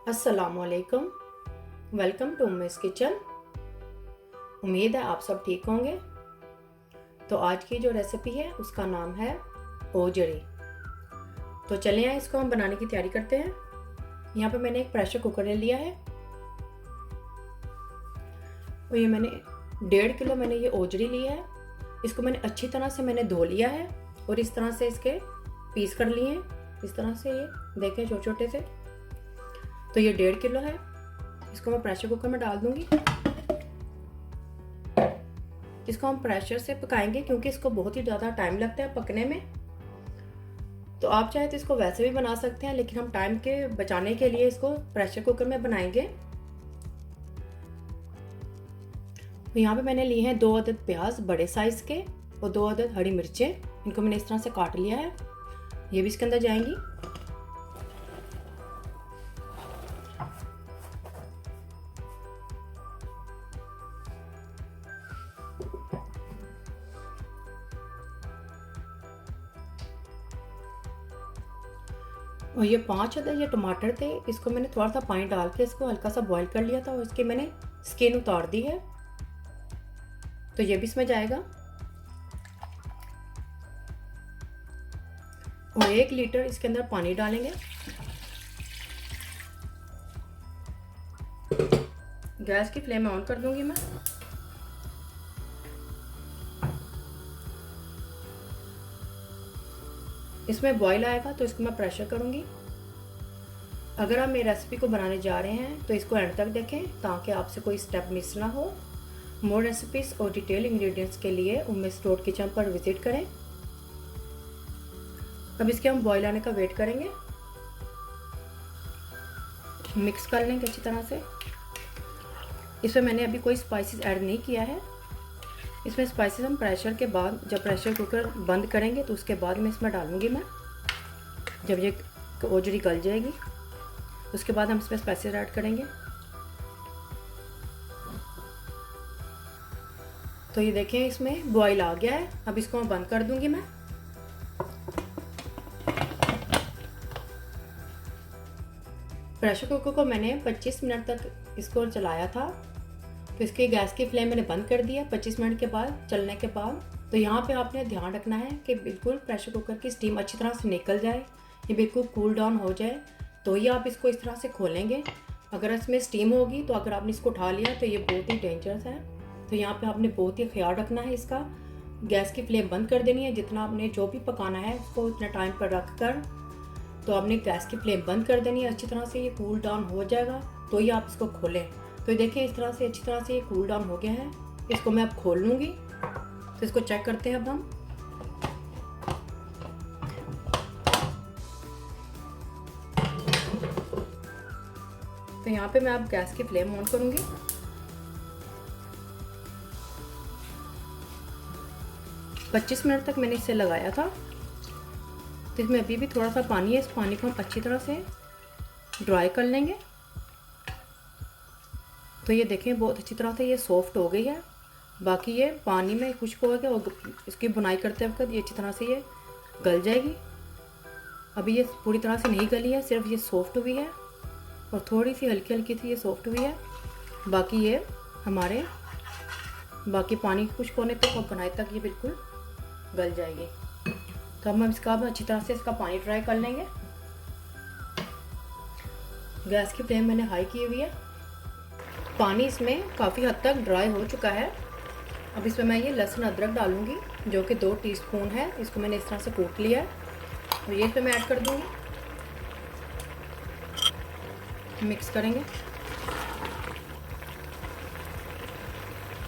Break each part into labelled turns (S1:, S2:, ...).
S1: अस्सलामुअलैकुम। Welcome to Miss Kitchen. उम्मीद है आप सब ठीक होंगे। तो आज की जो रेसिपी है उसका नाम है ओजड़ी। तो चलिए आइए इसको हम बनाने की तैयारी करते हैं। यहाँ पे मैंने एक प्रेशर कुकर ले लिया है और ये मैंने 1.5 किलो मैंने ये ओजड़ी ली है। इसको मैंने अच्छी तरह से मैंने धो लिया है और इस तरह से इसके पीस कर लिए हैं। इस तरह से ये देखें छोटे छोटे से। तो ये 1.5 किलो है। इसको मैं प्रेशर कुकर में डाल दूंगी। इसको हम प्रेशर से पकाएंगे क्योंकि इसको बहुत ही ज़्यादा टाइम लगता है पकने में। तो आप चाहे तो इसको वैसे भी बना सकते हैं, लेकिन हम टाइम के बचाने के लिए इसको प्रेशर कुकर में बनाएंगे। तो यहाँ पे मैंने लिए हैं 2 अदद प्याज बड़े साइज के और 2 अदद हरी मिर्चें। इनको मैंने इस तरह से काट लिया है। ये भी इसके अंदर जाएंगी। और ये 5 अदद ये टमाटर थे। इसको मैंने थोड़ा सा पानी डाल के इसको हल्का सा बॉईल कर लिया था और इसके मैंने स्किन उतार दी है। तो ये भी इसमें जाएगा। और 1 लीटर इसके अंदर पानी डालेंगे। गैस की फ्लेम ऑन कर दूंगी मैं। इसमें बॉईल आएगा तो इसको मैं प्रेशर करूंगी। अगर आप मेरी रेसिपी को बनाने जा रहे हैं तो इसको एंड तक देखें ताकि आपसे कोई स्टेप मिस ना हो। मोर रेसिपीज और डिटेल इंग्रेडिएंट्स के लिए उम्मीद स्टोर किचन पर विजिट करें। अब इसके हम बॉईल आने का वेट करेंगे। मिक्स कर लेंगे अच्छी तरह से। इसमें मैंने अभी कोई स्पाइसेस ऐड नहीं किया है। इसमें स्पाइसेस हम प्रेशर के बाद, जब प्रेशर कुकर बंद करेंगे तो उसके बाद में इसमें डालूंगी मैं। जब ये ओजड़ी गल जाएगी उसके बाद हम इसमें स्पाइसेस ऐड करेंगे। तो ये देखें इसमें बॉईल आ गया है। अब इसको मैं बंद कर दूंगी मैं। प्रेशर कुकर को मैंने 25 मिनट तक इसको चलाया था। तो इसकी गैस की फ्लेम मैंने बंद कर दिया 25 मिनट के बाद चलने के बाद। तो यहाँ पे आपने ध्यान रखना है कि बिल्कुल प्रेशर कुकर की स्टीम अच्छी तरह से निकल जाए, ये बिल्कुल कूल डाउन हो जाए, तो ही आप इसको इस तरह से खोलेंगे। अगर इसमें स्टीम होगी तो अगर आपने इसको उठा लिया तो ये बहुत ही डेंजरस है। तो यहाँ पे आपने बहुत ही ख्याल रखना है इसका। गैस की फ्लेम बंद कर देनी है। जितना आपने जो भी पकाना है उसको उतना टाइम पर रख कर तो आपने गैस की फ्लेम बंद कर देनी है। अच्छी तरह से ये कूल डाउन हो जाएगा तो ही आप इसको खोलें। तो देखिए इस तरह से अच्छी तरह से ये कूल डाउन हो गया है। इसको मैं अब खोल लूँगी। तो इसको चेक करते हैं अब हम। तो यहाँ पे मैं अब गैस की फ्लेम ऑन करूँगी। पच्चीस मिनट तक मैंने इसे लगाया था। तो इसमें अभी भी थोड़ा सा पानी है। इस पानी को हम अच्छी तरह से ड्राई कर लेंगे। तो ये देखें बहुत अच्छी तरह से ये सॉफ्ट हो गई है। बाकी ये पानी में खुश्क हो गया और इसकी बुनाई करते वक्त ये अच्छी तरह से ये गल जाएगी। अभी ये पूरी तरह से नहीं गली है, सिर्फ ये सॉफ्ट हुई है और थोड़ी सी हल्की हल्की सी ये सॉफ्ट हुई है। बाकी ये हमारे बाकी पानी खुश्क होने तक और बुनाई तक ये बिल्कुल गल जाएगी। तो हम इसका अच्छी तरह से इसका पानी ड्राई कर लेंगे। गैस की फ्लेम मैंने हाई की हुई है। पानी इसमें काफ़ी हद तक ड्राई हो चुका है। अब इसमें मैं ये लहसुन अदरक डालूंगी जो कि 2 टीस्पून है। इसको मैंने इस तरह से कूट लिया है और ये इसमें मैं ऐड कर दूंगी। मिक्स करेंगे।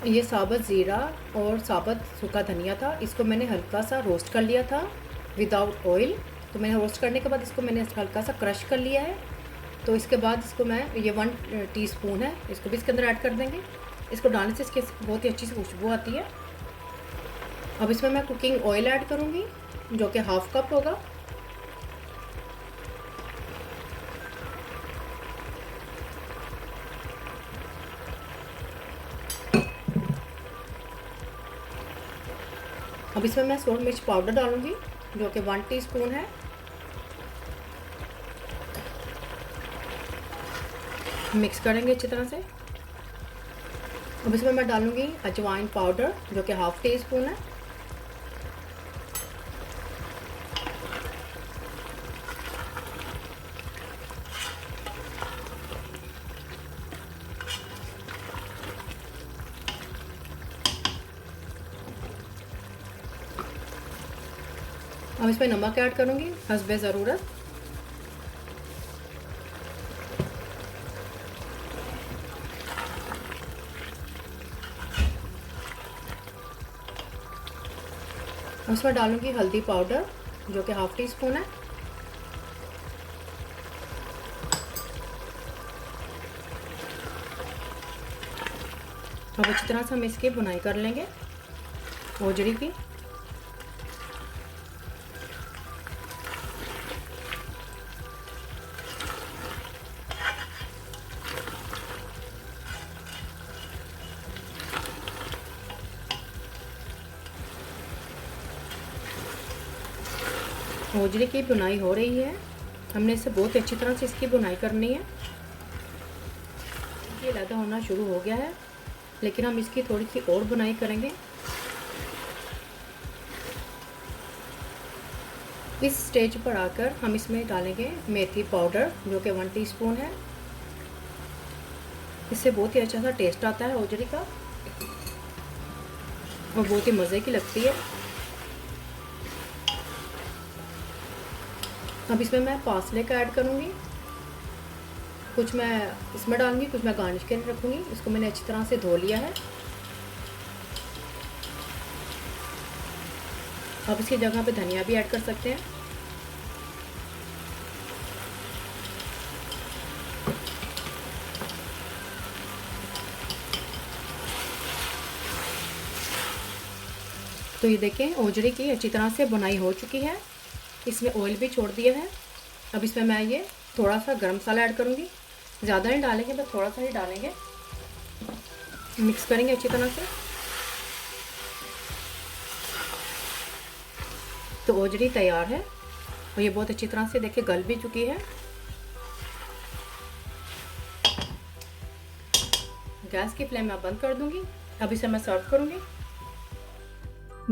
S1: ये साबुत ज़ीरा और साबुत सूखा धनिया था। इसको मैंने हल्का सा रोस्ट कर लिया था विदाउट ऑयल। तो मैंने रोस्ट करने के बाद इसको मैंने हल्का सा क्रश कर लिया है। तो इसके बाद इसको मैं ये 1 टीस्पून है, इसको भी इसके अंदर ऐड कर देंगे। इसको डालने से इसकी बहुत ही अच्छी सी खुशबू आती है। अब इसमें मैं कुकिंग ऑयल ऐड करूँगी जो कि 1/2 कप होगा। अब इसमें मैं सोन मिर्च पाउडर डालूँगी जो कि 1 टीस्पून है। मिक्स करेंगे अच्छी तरह से। अब इसमें मैं डालूँगी अजवाइन पाउडर जो कि हाफ़ टी स्पून है। अब इसमें नमक ऐड करूँगी हस्बे ज़रूरत। उसमें डालूँगी हल्दी पाउडर जो कि हाफ़ टी स्पून है। अब अच्छी तरह से हम इसकी बुनाई कर लेंगे ओजड़ी की। ओजड़ी की बुनाई हो रही है। हमने इसे बहुत अच्छी तरह से इसकी बुनाई करनी है। ये लगा होना शुरू हो गया है, लेकिन हम इसकी थोड़ी सी और बुनाई करेंगे। इस स्टेज पर आकर हम इसमें डालेंगे मेथी पाउडर जो कि 1 टीस्पून है। इससे बहुत ही अच्छा सा टेस्ट आता है ओजड़ी का और बहुत ही मज़े की लगती है। अब इसमें मैं पार्सले का ऐड करूँगी। कुछ मैं इसमें डालूंगी, कुछ मैं गार्निश के लिए रखूँगी। इसको मैंने अच्छी तरह से धो लिया है। अब इसकी जगह पे धनिया भी ऐड कर सकते हैं। तो ये देखें ओजड़ी की अच्छी तरह से बुनाई हो चुकी है। इसमें ऑयल भी छोड़ दिया है। अब इसमें मैं ये थोड़ा सा गरम मसाला ऐड करूँगी। ज़्यादा नहीं डालेंगे, बस थोड़ा सा ही डालेंगे। मिक्स करेंगे अच्छी तरह से। तो ओजड़ी तैयार है और ये बहुत अच्छी तरह से देखिए गल भी चुकी है। गैस की फ्लेम मैं बंद कर दूंगी। अब इसे मैं सर्व करूंगी।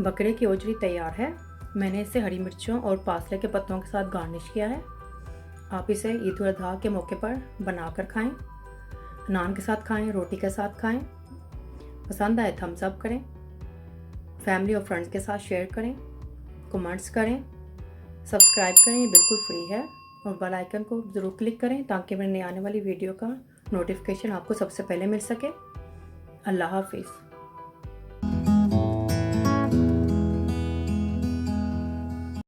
S1: बकरे की ओजड़ी तैयार है। मैंने इसे हरी मिर्चों और पार्सले के पत्तों के साथ गार्निश किया है। आप इसे ईद उल अज़हा के मौके पर बनाकर खाएं, नान के साथ खाएं, रोटी के साथ खाएं। पसंद आए थम्स अप करें, फैमिली और फ्रेंड्स के साथ शेयर करें, कमेंट्स करें, सब्सक्राइब करें, ये बिल्कुल फ्री है। और बेल आइकन को ज़रूर क्लिक करें ताकि मेरे नई आने वाली वीडियो का नोटिफिकेशन आपको सबसे पहले मिल सके। अल्लाह हाफिज़।